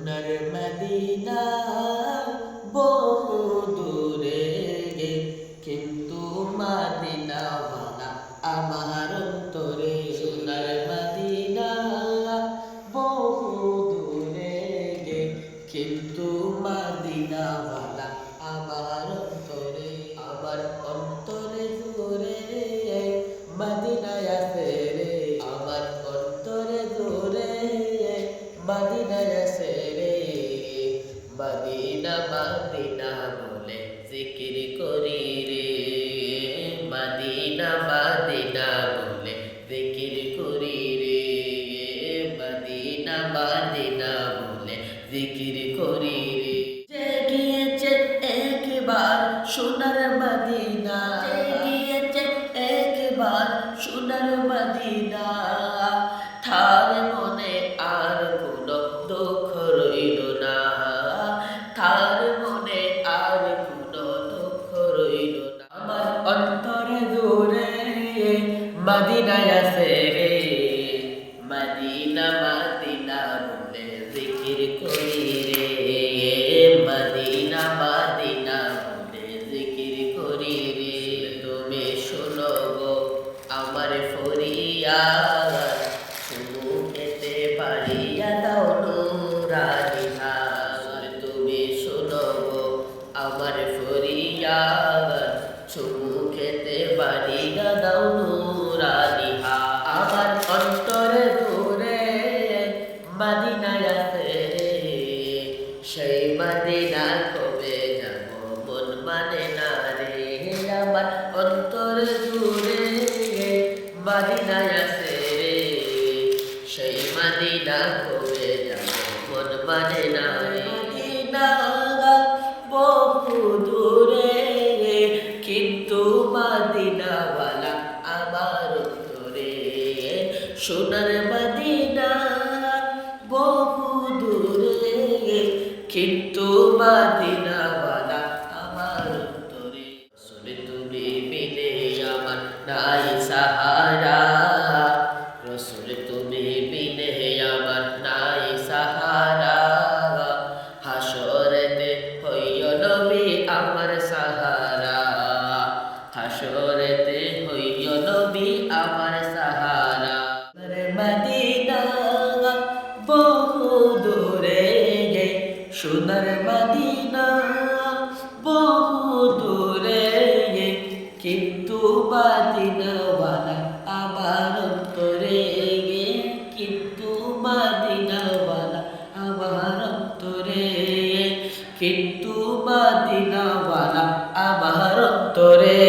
সোনার মদিনা বহু দূরে গে, কিন্তু মদিনাওয়ালা আমার অন্তরে। সোনার মদিনা বহু দূরে গে, কিন্তু মদিনাওয়ালা আমার অন্তরে। আমার অন্তরে দূরে মদিনায় আছে রে, আমার অন্তরে দূরে মদিনায় আছে রে। মদিনা মদিনা বলে জিকির করি রে, মদিনা মদিনা বলে জিকির করি রে, মদিনা মদিনা বলে জিকির করি রে। যে গিয়েছে একবার সোনার মদিনা, যে গিয়েছে একবার সোনার মদিনা, তার মনে আর কোনো দুঃখ রইল না, তার মনে আর কোনো দুঃখ রইল না। আমার অন্তরে দূরে মদিনায় আছে রে, মদিনা মদিনা বলে জিকির করি রে, মদিনা মদিনা বলে জিকির করি রে। তুমি শোনো গো আমার ফরিয়াদ, চুমুকেতে বাড়িয়া দাও নুরানি হাত। তুমি শোনো গো আমার ফরিয়াদ, চুমুকেতে বাড়িয়া দাও নুরানি হাত। আমার অন্তরে দূরে মদিনায় আছে রে, সেই মদিনা কবে যাব মন মানে না রে। আমার অন্তরে দূরে মদিনায় আছে রে, সেই মদিনা কবে যাব মন মানে না রে। মদিনা বহু দূরে, কিন্তু মদিনাওয়ালা আমার অন্তরে। সোনার মদিনা বহু দূরে, কিন্তু মদিনাওয়ালা আমার অন্তরে। আসলে তুমি বিনে আমার নাই সাহারা, রসুল তুমি বিনে আমার নাই সাহারা। হাসরেতে হইও নবী আমার সাহারা, হাসরেতে হইও নবী আমার সাহারা। মদিনা বহু দূরে গে, সোনার মদিনা বহু দূরে গে, কিন্তু মদিনাওয়ালা আমার অন্তরে গে, কিন্তু মদিনাওয়ালা আমার অন্তরে, কিন্তু মদিনাওয়ালা আমার অন্তরে।